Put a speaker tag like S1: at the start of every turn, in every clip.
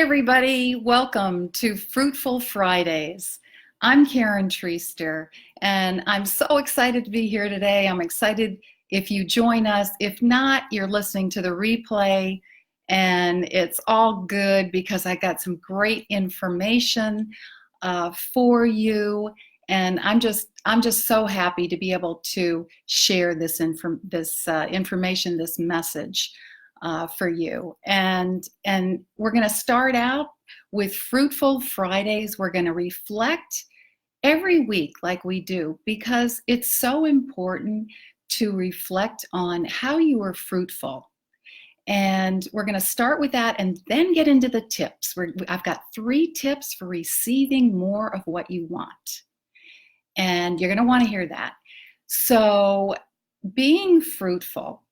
S1: everybody. Welcome to Fruitful Fridays. I'm Karen Treaster, and I'm so excited to be here today. I'm excited if you join us. If not, you're listening to the replay, and it's all good because I got some great information for you. And I'm just so happy to be able to share this information, this message for you. And we're going to start out with Fruitful Fridays. We're going to reflect every week like we do because it's so important to reflect on how you were fruitful. And we're going to start with that and then get into the tips. I've got 3 tips for receiving more of what you want. And you're going to want to hear that. So being fruitful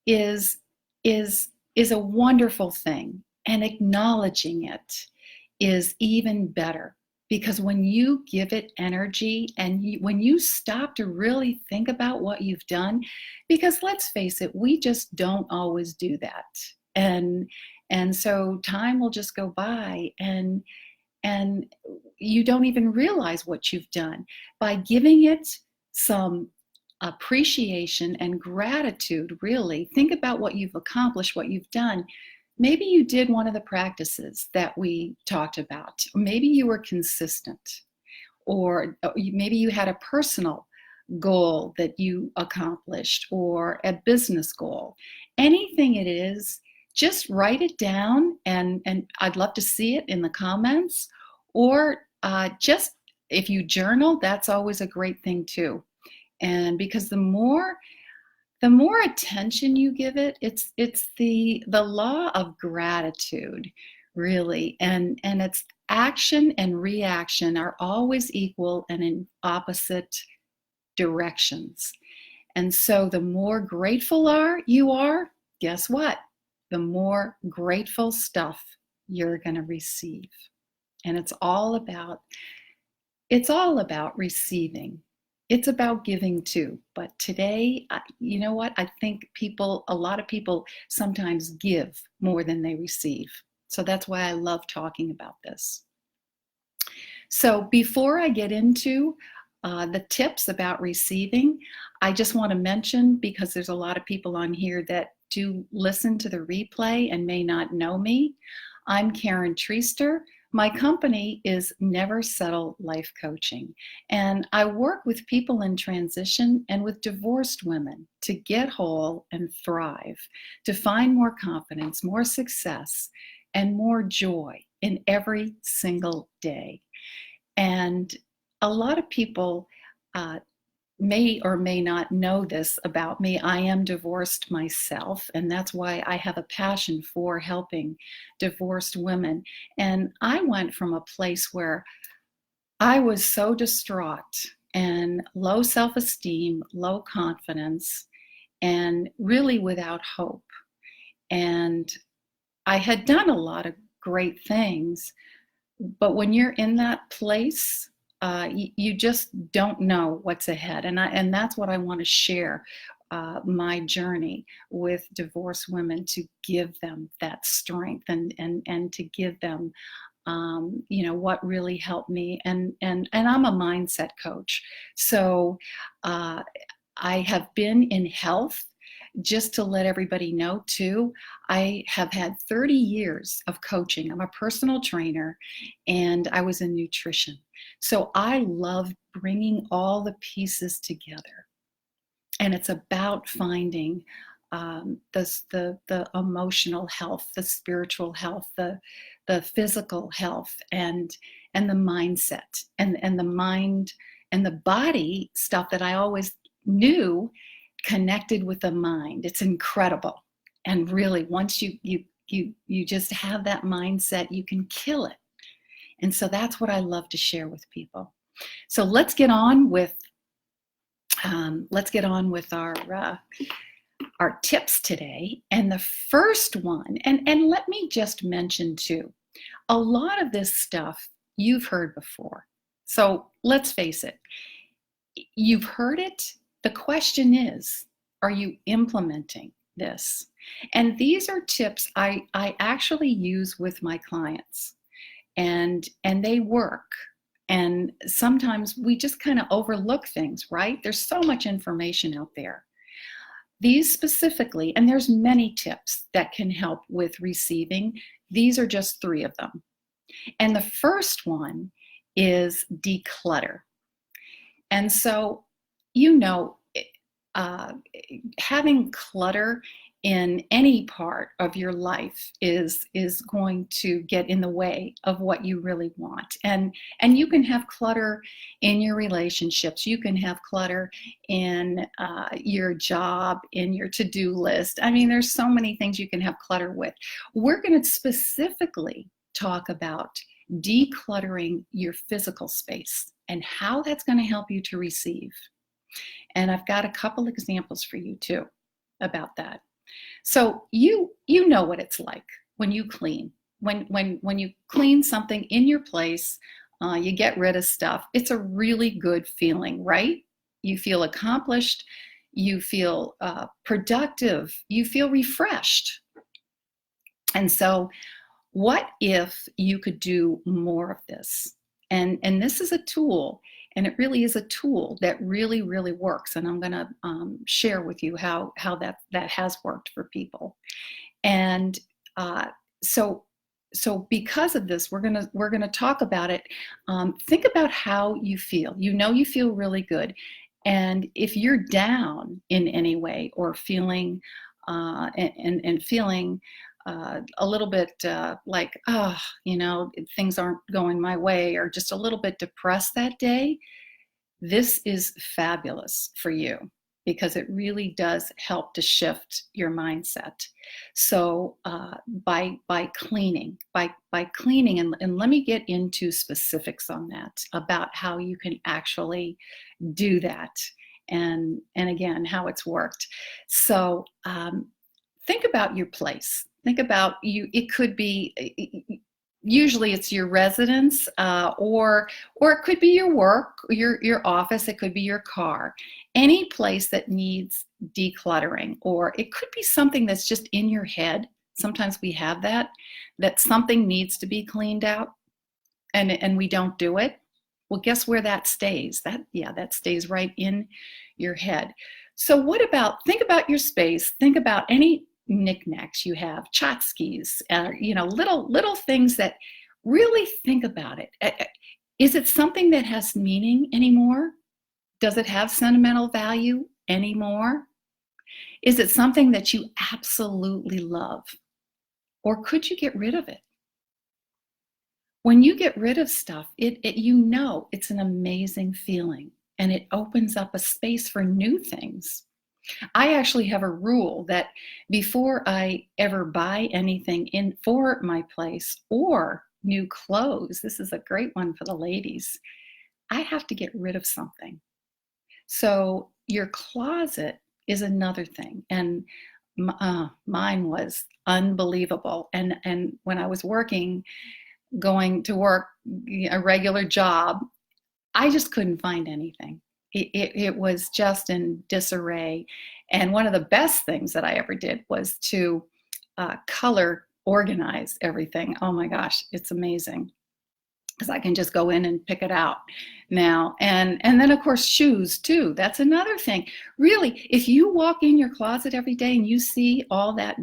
S1: is a wonderful thing, and acknowledging it is even better, because when you give it energy and when you stop to really think about what you've done, because let's face it, we just don't always do that, and so time will just go by and you don't even realize what you've done. By giving it some appreciation and gratitude, really think about what you've accomplished, what you've done. Maybe you did one of the practices that we talked about. Maybe you were consistent, or maybe you had a personal goal that you accomplished, or a business goal. Anything it is, just write it down, and I'd love to see it in the comments, or just if you journal, that's always a great thing too. And because the more attention you give it, it's the law of gratitude, really. And it's action and reaction are always equal and in opposite directions. And so the more grateful you are, guess what? The more grateful stuff you're going to receive. And it's all about receiving. It's about giving too. But today, you know what? I think a lot of people sometimes give more than they receive. So that's why I love talking about this. So before I get into the tips about receiving, I just want to mention, because there's a lot of people on here that do listen to the replay and may not know me, I'm Karen Treaster. My company is Never Settle Life Coaching, and I work with people in transition and with divorced women to get whole and thrive, to find more confidence, more success, and more joy in every single day. And a lot of people may or may not know this about me. I am divorced myself, and that's why I have a passion for helping divorced women. And I went from a place where I was so distraught and low self-esteem, low confidence, and really without hope. And I had done a lot of great things, but when you're in that place, you just don't know what's ahead. And that's what I want to share, my journey with divorced women, to give them that strength and to give them, what really helped me. And I'm a mindset coach. So I have been in health. Just to let everybody know too, I have had 30 years of coaching. I'm a personal trainer, and I was in nutrition. So I love bringing all the pieces together. And it's about finding the emotional health, the spiritual health, the physical health, and the mindset, and the mind and the body stuff that I always knew connected with the mind. It's incredible. And really, once you just have that mindset, you can kill it. And so that's what I love to share with people. So let's get on with our tips today. And the first one, and let me just mention too, a lot of this stuff you've heard before. So let's face it, you've heard it. The question is, are you implementing this? And these are tips I actually use with my clients, and they work. And sometimes we just kind of overlook things, right? There's so much information out there. These specifically, and there's many tips that can help with receiving. These are just three of them. And the first one is declutter. And so, you know, uh, having clutter in any part of your life is going to get in the way of what you really want. And you can have clutter in your relationships. You can have clutter in your job, in your to-do list. I mean, there's so many things you can have clutter with. We're going to specifically talk about decluttering your physical space and how that's going to help you to receive. And I've got a couple examples for you too about that. So you know what it's like when you clean. When you clean something in your place, you get rid of stuff. It's a really good feeling, right? You feel accomplished. You feel productive. You feel refreshed. And so, what if you could do more of this? And this is a tool, and it really is a tool that really, really works. And I'm going to share with you how that has worked for people. And so because of this, we're gonna talk about it. Think about how you feel. You know you feel really good, and if you're down in any way or feeling and feeling a little bit like, oh, things aren't going my way, or just a little bit depressed that day, this is fabulous for you because it really does help to shift your mindset. So by cleaning, and let me get into specifics on that about how you can actually do that, and again how it's worked. So think about your place. Think about you. It could be, usually it's your residence, or it could be your work, your office. It could be your car. Any place that needs decluttering, or it could be something that's just in your head. Sometimes we have that something needs to be cleaned out, and we don't do it. Well, guess where that stays? That stays right in your head. So think about your space. Think about any knickknacks you have, tchotchkes, little things that really think about it. Is it something that has meaning anymore? Does it have sentimental value anymore? Is it something that you absolutely love? Or could you get rid of it? When you get rid of stuff, it's an amazing feeling, and it opens up a space for new things. I actually have a rule that before I ever buy anything in for my place or new clothes, this is a great one for the ladies, I have to get rid of something. So your closet is another thing. And mine was unbelievable. And when I was going to work a regular job, I just couldn't find anything. It was just in disarray. And one of the best things that I ever did was to color organize everything. Oh my gosh, it's amazing, because I can just go in and pick it out now. And then of course shoes too. That's another thing. Really, if you walk in your closet every day and you see all that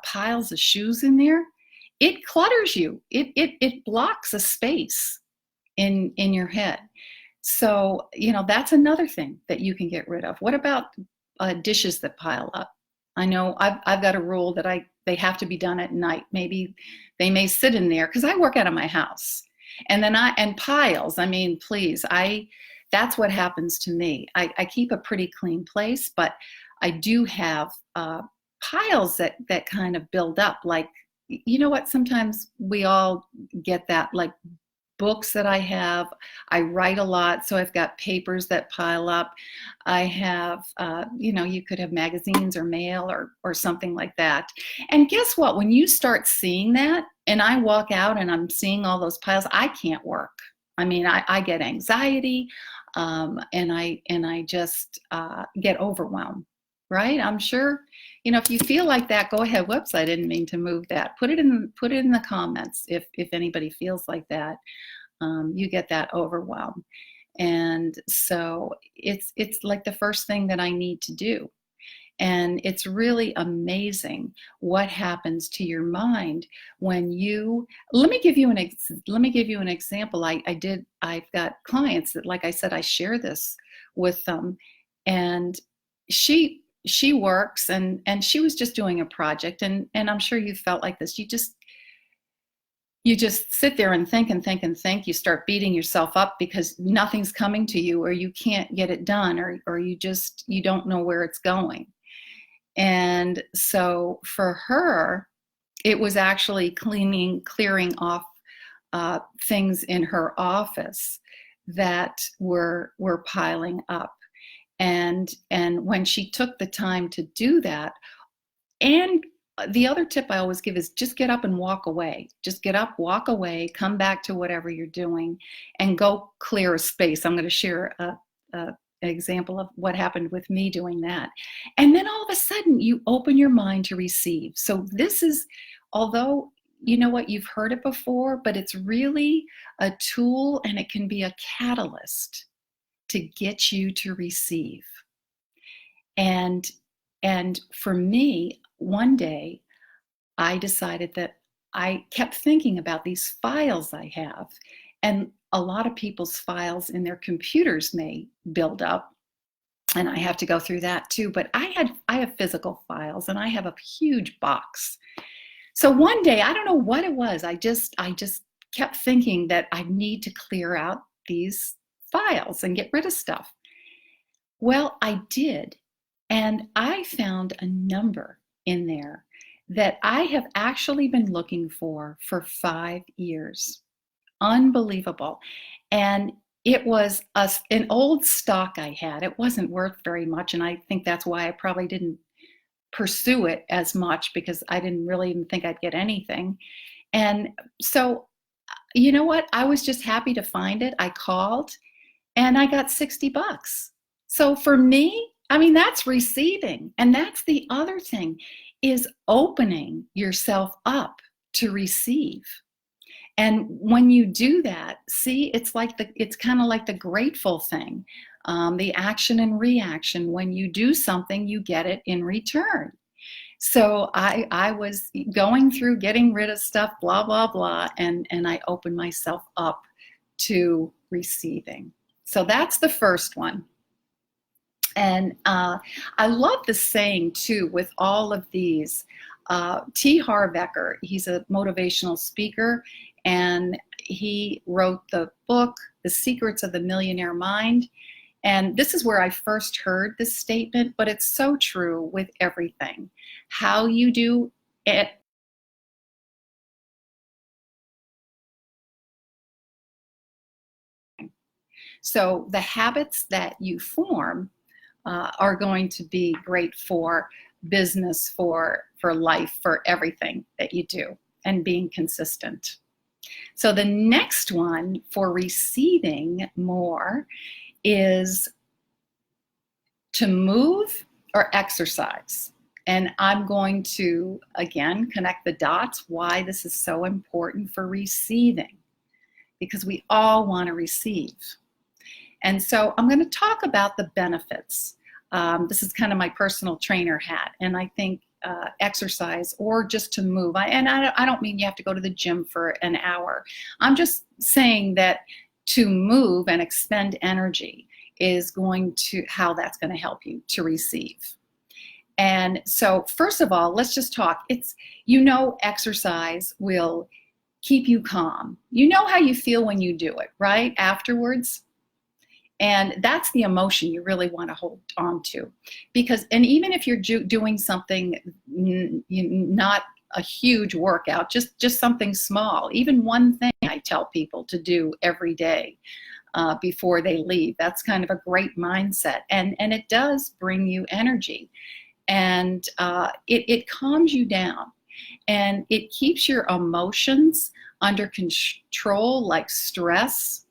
S1: piles of shoes in there, it clutters you. It blocks a space in your head. So, that's another thing that you can get rid of. What about dishes that pile up? I know I've got a rule that they have to be done at night. Maybe they may sit in there because I work out of my house. And then piles, I mean, please, that's what happens to me. I keep a pretty clean place, but I do have piles that kind of build up. Like, you know what? Sometimes we all get that, like books that I have. I write a lot, so I've got papers that pile up. I have, you could have magazines or mail or something like that. And guess what? When you start seeing that, and I walk out and I'm seeing all those piles, I can't work. I mean, I get anxiety, and I just get overwhelmed. right? I'm sure, if you feel like that, go ahead. Whoops, I didn't mean to move that. Put it in the comments if anybody feels like that. You get that overwhelm. And so it's like the first thing that I need to do. And it's really amazing what happens to your mind when you, let me give you an example. I've got clients that, like I said, I share this with them. And she works, and she was just doing a project, and I'm sure you felt like this. You just sit there and think and think and think. You start beating yourself up because nothing's coming to you, or you can't get it done, or you don't know where it's going. And so for her, it was actually clearing off things in her office that were piling up. And when she took the time to do that, and the other tip I always give is just get up and walk away. Just get up, walk away, come back to whatever you're doing, and go clear a space. I'm going to share an example of what happened with me doing that. And then all of a sudden, you open your mind to receive. So this is, although you know what, you've heard it before, but it's really a tool, and it can be a catalyst to get you to receive. And for me, one day, I decided that I kept thinking about these files I have, and a lot of people's files in their computers may build up, and I have to go through that too. But I have physical files, and I have a huge box. So one day, I don't know what it was, I just kept thinking that I need to clear out these files and get rid of stuff. Well, I did, and I found a number in there that I have actually been looking for 5 years. Unbelievable. And it was an old stock I had. It wasn't worth very much, and I think that's why I probably didn't pursue it as much, because I didn't really even think I'd get anything. And so, you know what? I was just happy to find it. I called, and I got $60. So for me, I mean, that's receiving. And that's the other thing, is opening yourself up to receive. And when you do that, see, it's kind of like the grateful thing, the action and reaction. When you do something, you get it in return. So I was going through getting rid of stuff, blah, blah, blah, and I opened myself up to receiving. So that's the first one. And I love the saying too with all of these. T. Harv Eker, he's a motivational speaker, and he wrote the book, The Secrets of the Millionaire Mind. And this is where I first heard this statement, but it's so true with everything. How you do it. So the habits that you form are going to be great for business, for life, for everything that you do, and being consistent. So the next one for receiving more is to move or exercise. And I'm going to, again, connect the dots, why this is so important for receiving, because we all want to receive. And so I'm going to talk about the benefits. This is kind of my personal trainer hat, and I think exercise, or just to move. I don't mean you have to go to the gym for an hour. I'm just saying that to move and expend energy is how that's going to help you to receive. And so first of all, let's just talk. Exercise will keep you calm. You know how you feel when you do it, right? Afterwards. And that's the emotion you really want to hold on to, and even if you're doing something, not a huge workout, just something small, even one thing I tell people to do every day before they leave, that's kind of a great mindset. And it does bring you energy, and it calms you down, and it keeps your emotions under control, like stress.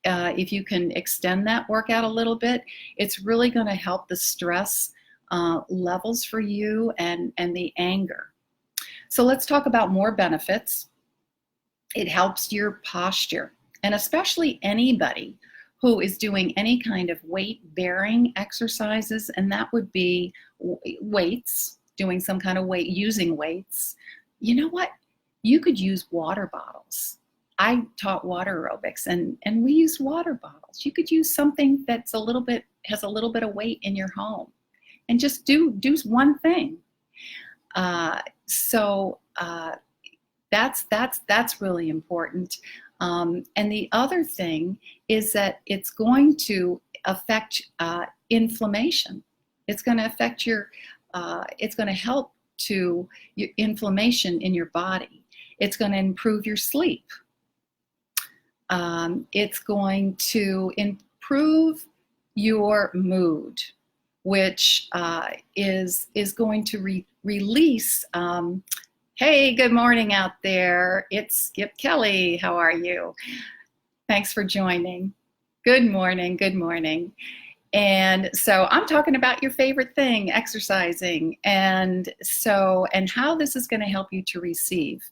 S1: If you can extend that workout a little bit, it's really going to help the stress levels for you and the anger. So let's talk about more benefits. It helps your posture, and especially anybody who is doing any kind of weight bearing exercises, and that would be weights, doing some kind of weight, using weights. You know what? You could use water bottles. I taught water aerobics, and we used water bottles. You could use something that's has a little bit of weight in your home, and just do one thing. That's really important. And the other thing is that it's going to affect inflammation. It's going to affect it's going to help to your inflammation in your body. It's going to improve your sleep. It's going to improve your mood, which is going to release. Hey, good morning out there. It's Skip Kelly. How are you? Thanks for joining. Good morning. Good morning. And so I'm talking about your favorite thing, exercising, and how this is going to help you to receive.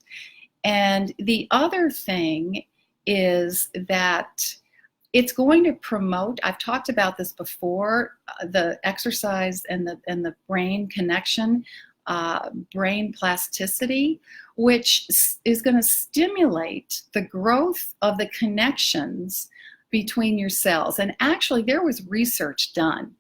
S1: And the other thing is that it's going to promote, I've talked about this before, the exercise and the brain connection, brain plasticity, which is going to stimulate the growth of the connections between your cells. And actually, there was research done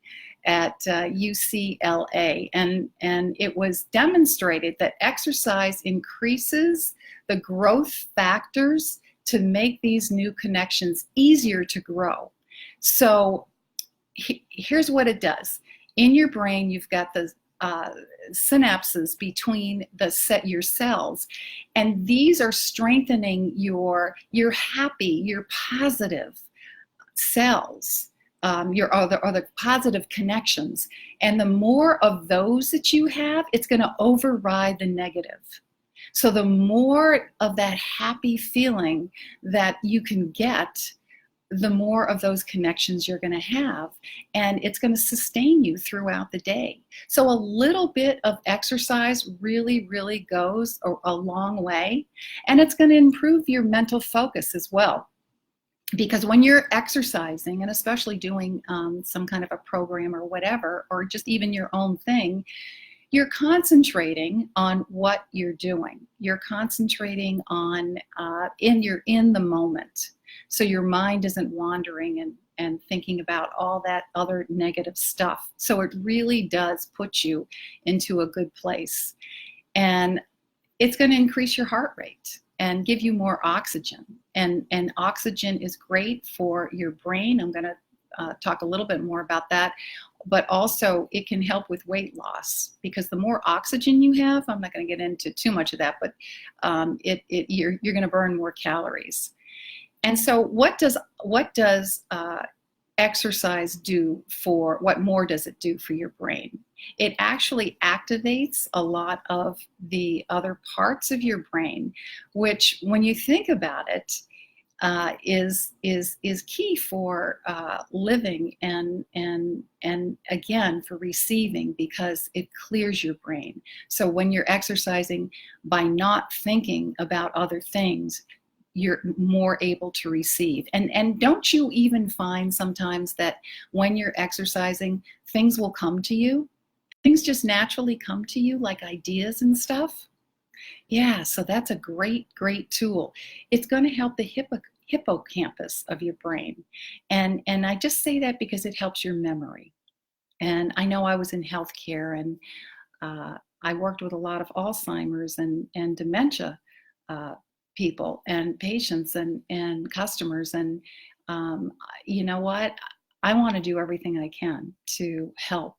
S1: at UCLA, and it was demonstrated that exercise increases the growth factors to make these new connections easier to grow. So here's what it does. In your brain, you've got the synapses between your cells, and these are strengthening your happy, your positive cells, your the positive connections. And the more of those that you have, it's going to override the negative. So the more of that happy feeling that you can get, the more of those connections you're going to have, and it's going to sustain you throughout the day. So a little bit of exercise really, really goes a long way, and it's going to improve your mental focus as well. Because when you're exercising, and especially doing some kind of a program or whatever, or just even your own thing, you're concentrating on what you're doing. You're concentrating on in the moment. So your mind isn't wandering and thinking about all that other negative stuff. So it really does put you into a good place. And it's going to increase your heart rate and give you more oxygen. And oxygen is great for your brain. I'm going to talk a little bit more about that. But also it can help with weight loss, because the more oxygen you have, I'm not going to get into too much of that, but you're going to burn more calories. And so what does exercise do what more does it do for your brain? It actually activates a lot of the other parts of your brain, which, when you think about it, is key for living and again for receiving, because it clears your brain. So when you're exercising, by not thinking about other things, you're more able to receive. And don't you even find sometimes that when you're exercising, things will come to you? Things just naturally come to you, like ideas and stuff? Yeah, so that's a great tool. It's going to help the hippocampus of your brain. And I just say that because it helps your memory. And I know I was in healthcare, and I worked with a lot of Alzheimer's and dementia people and patients and customers. And you know what? I want to do everything I can to help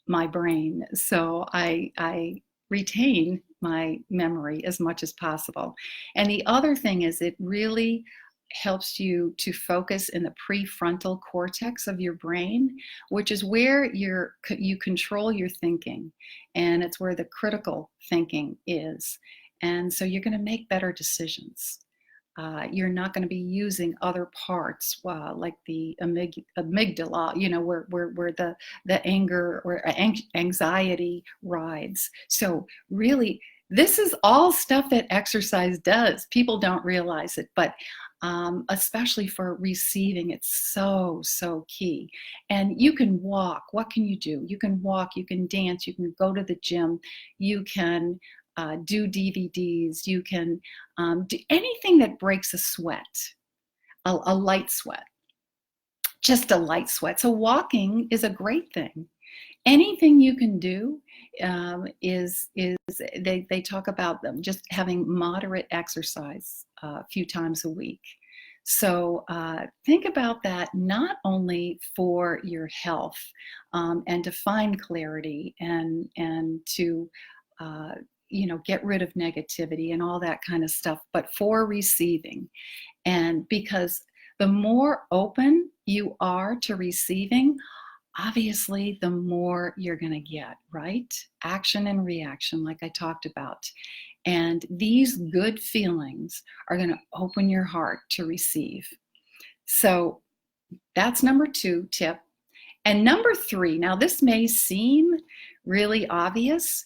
S1: my brain. So I retain my memory as much as possible. And the other thing is, it really helps you to focus in the prefrontal cortex of your brain, which is where you control your thinking, and it's where the critical thinking is. And so you're going to make better decisions. You're not going to be using other parts like the amygdala, where the anger or anxiety rides. So really, this is all stuff that exercise does. People don't realize it, but especially for receiving, it's so key. And you can walk. What can you do? You can walk, you can dance, you can go to the gym, you can do DVDs, you can do anything that breaks a sweat, a light sweat, just a light sweat. So walking is a great thing. Anything you can do is they talk about them just having moderate exercise a few times a week. So think about that not only for your health and to find clarity and to get rid of negativity and all that kind of stuff, but for receiving. And because the more open you are to receiving, obviously the more you're going to get, right? Action and reaction, like I talked about. And these good feelings are going to open your heart to receive. So that's number 2 tip. And number 3, now this may seem really obvious,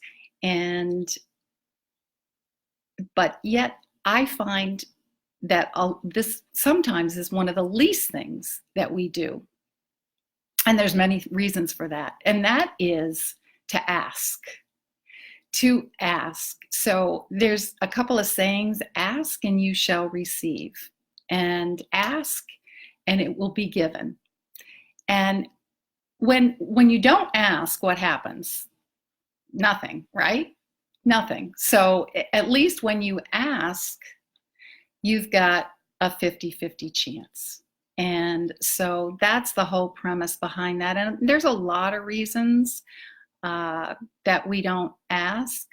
S1: but yet I find that this sometimes is one of the least things that we do. And there's many reasons for that. And that is to ask. To ask. So there's a couple of sayings: ask and you shall receive. And ask and it will be given. And when you don't ask, what happens? Nothing, right? Nothing. So at least when you ask, you've got a 50-50 chance. And so that's the whole premise behind that. And there's a lot of reasons that we don't ask.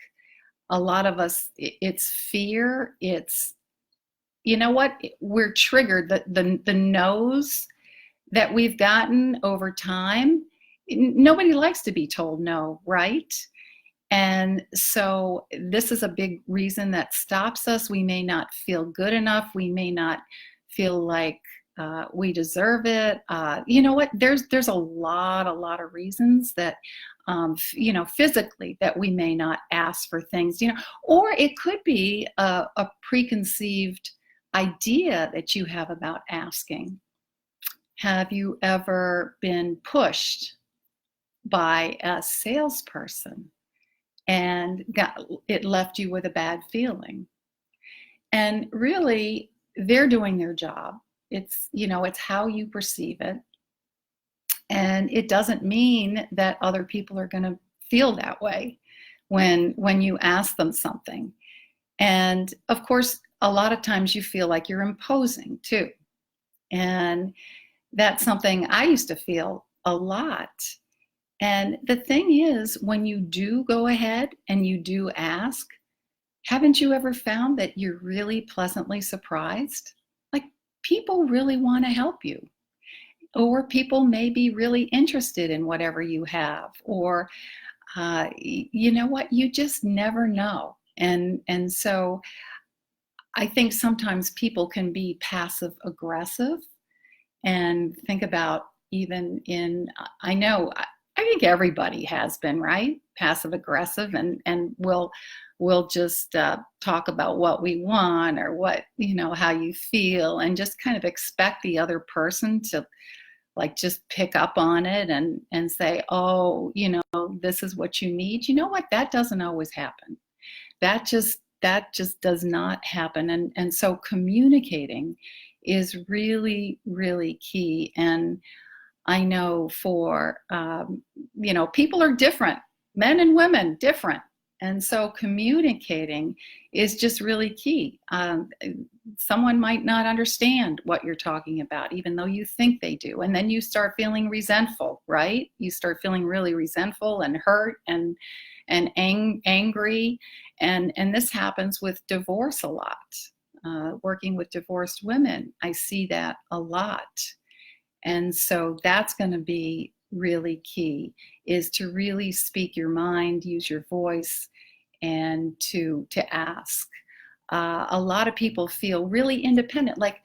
S1: A lot of us, it's fear. It's, you know what? We're triggered. The no's that we've gotten over time, nobody likes to be told no, right? And so this is a big reason that stops us. We may not feel good enough. We may not feel like we deserve it. You know what? There's a lot of reasons that, physically that we may not ask for things, or it could be a preconceived idea that you have about asking. Have you ever been pushed by a salesperson and it left you with a bad feeling? And really, they're doing their job. It's how you perceive it. And it doesn't mean that other people are going to feel that way when you ask them something. And of course, a lot of times you feel like you're imposing too. And that's something I used to feel a lot. And the thing is, when you do go ahead and you do ask, haven't you ever found that you're really pleasantly surprised? Like, people really want to help you, or people may be really interested in whatever you have, or you know what, you just never know. And so I think sometimes people can be passive aggressive, and think about even I think everybody has been, right? Passive aggressive, and we'll just talk about what we want, or what, how you feel, and just kind of expect the other person to like just pick up on it and say, oh, this is what you need. You know what? That doesn't always happen. That just does not happen. And so communicating is really, really key. And I know for, people are different, men and women, different. And so communicating is just really key. Someone might not understand what you're talking about, even though you think they do. And then you start feeling resentful, right? You start feeling really resentful and hurt and angry. And this happens with divorce a lot. Working with divorced women, I see that a lot. And so that's going to be really key, is to really speak your mind, use your voice, and to ask. a lot of people feel really independent, like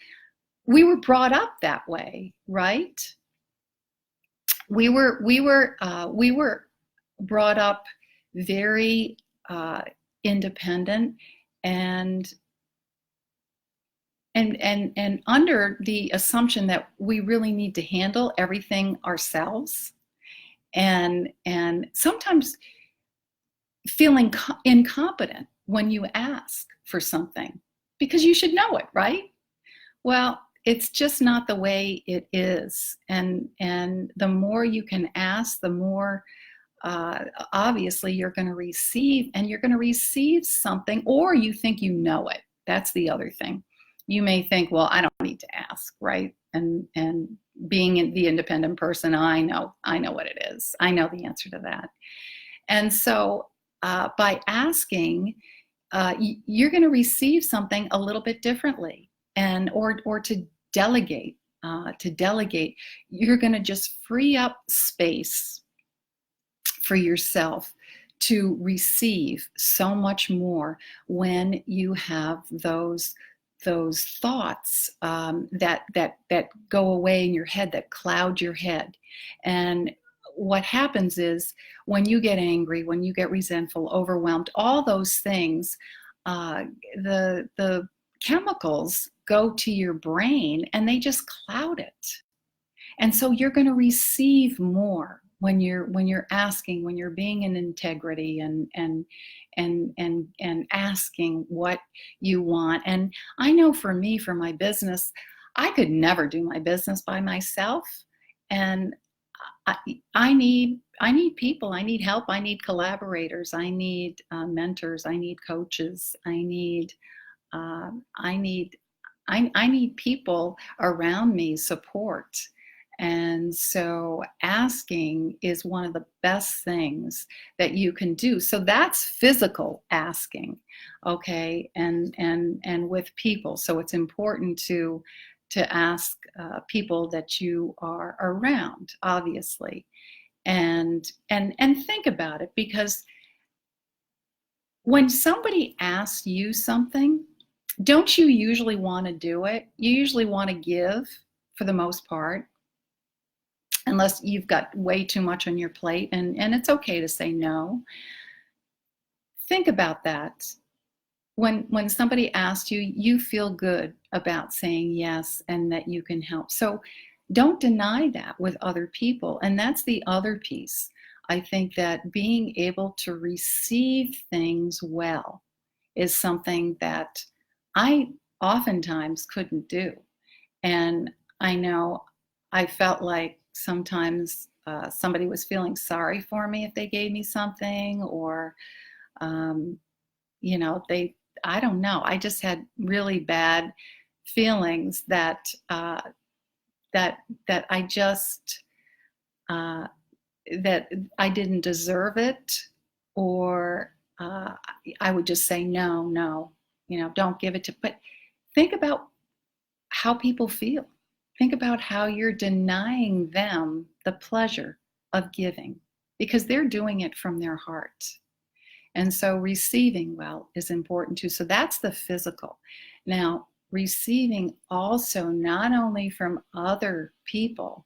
S1: we were brought up that way, right? We were brought up very independent, and and under the assumption that we really need to handle everything ourselves, and sometimes feeling incompetent when you ask for something because you should know it, right? Well, it's just not the way it is. And the more you can ask, the more obviously you're going to receive, and you're going to receive something, or you think you know it. That's the other thing. You may think, well, I don't need to ask, right? And being the independent person, I know what it is. I know the answer to that. And so by asking, you're going to receive something a little bit differently, and or to delegate. You're going to just free up space for yourself to receive so much more when you have those thoughts that go away in your head, that cloud your head. And what happens is, when you get angry, when you get resentful, overwhelmed, all those things, the chemicals go to your brain and they just cloud it. And so you're going to receive more when you're asking, when you're being in integrity, and asking what you want. And I know for me, for my business, I could never do my business by myself, and I need people. I need help. I need collaborators. I need mentors. I need coaches. I need people around me, support. And so asking is one of the best things that you can do. So that's physical asking, okay, and with people. So it's important to ask people that you are around, obviously, and think about it, because when somebody asks you something, don't you usually want to do it? You usually want to give, for the most part, unless you've got way too much on your plate, and it's okay to say no. Think about that. When somebody asks you, you feel good about saying yes and that you can help. So don't deny that with other people. And that's the other piece. I think that being able to receive things well is something that I oftentimes couldn't do. And I know I felt like sometimes somebody was feeling sorry for me if they gave me something, or I don't know. I just had really bad feelings that I just that I didn't deserve it, or I would just say no, don't give it to. But think about how people feel. Think about how you're denying them the pleasure of giving, because they're doing it from their heart. And so receiving well is important too. So that's the physical. Now, receiving also not only from other people,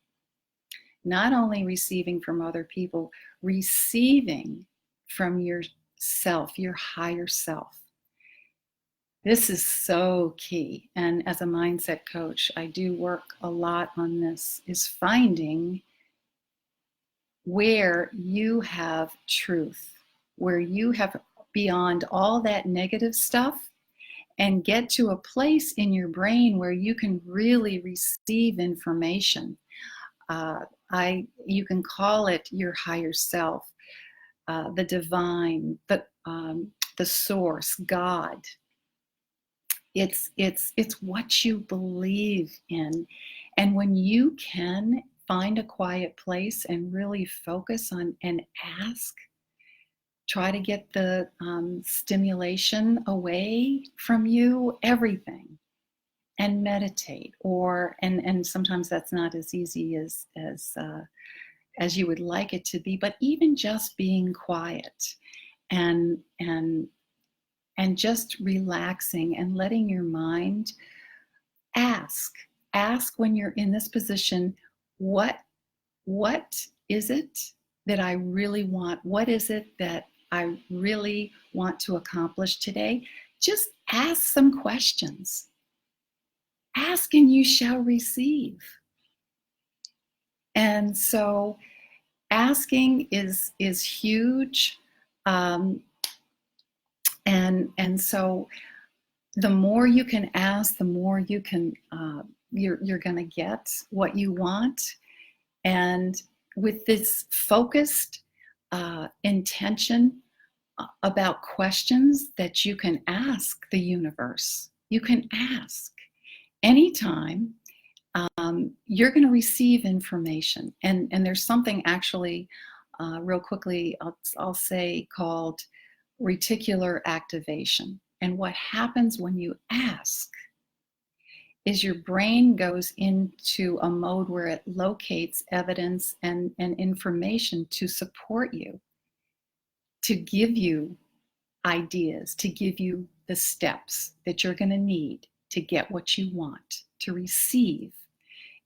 S1: receiving from yourself, your higher self. This is so key. And as a mindset coach, I do work a lot on this, is finding where you have truth, where you have beyond all that negative stuff, and get to a place in your brain where you can really receive information. You can call it your higher self, the divine, the source, God. It's what you believe in. And when you can find a quiet place and really focus on and ask, try to get the stimulation away from you, everything, and meditate. And sometimes that's not as easy as you would like it to be, but even just being quiet and and just relaxing and letting your mind ask. Ask when you're in this position, what is it that I really want? What is it that I really want to accomplish today? Just ask some questions. Ask and you shall receive. And so asking is huge. And so the more you can ask, the more you can you're going to get what you want. And with this focused intention about questions that you can ask the universe, you can ask anytime. You're going to receive information, and there's something actually, real quickly, I'll say, called reticular activation. And what happens when you ask is your brain goes into a mode where it locates evidence and information to support you, to give you ideas, to give you the steps that you're going to need to get what you want, to receive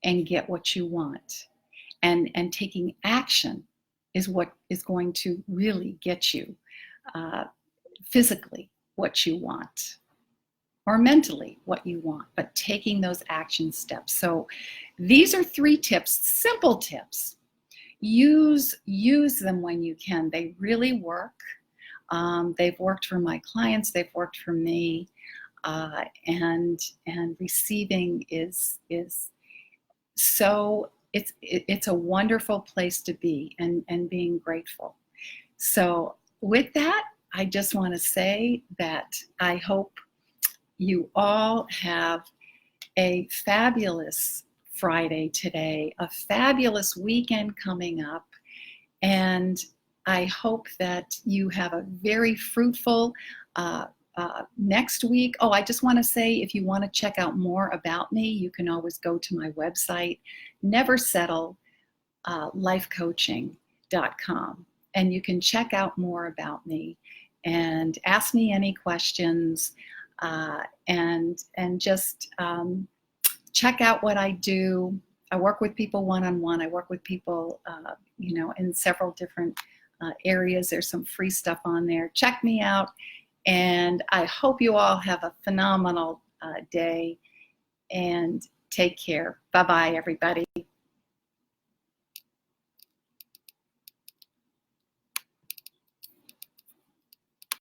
S1: and get what you want. And taking action is what is going to really get you physically what you want, or mentally what you want, but taking those action steps. So these are 3 tips, simple tips. Use them when you can. They really work. They've worked for my clients. They've worked for me. And receiving is so, it's a wonderful place to be, and being grateful. So with that, I just want to say that I hope you all have a fabulous Friday today, a fabulous weekend coming up, and I hope that you have a very fruitful next week. Oh, I just want to say, if you want to check out more about me, you can always go to my website, neversettlelifecoaching.com, and you can check out more about me and ask me any questions, and just check out what I do. I work with people one-on-one. I work with people, in several different areas. There's some free stuff on there. Check me out. And I hope you all have a phenomenal day, and take care. Bye-bye, everybody.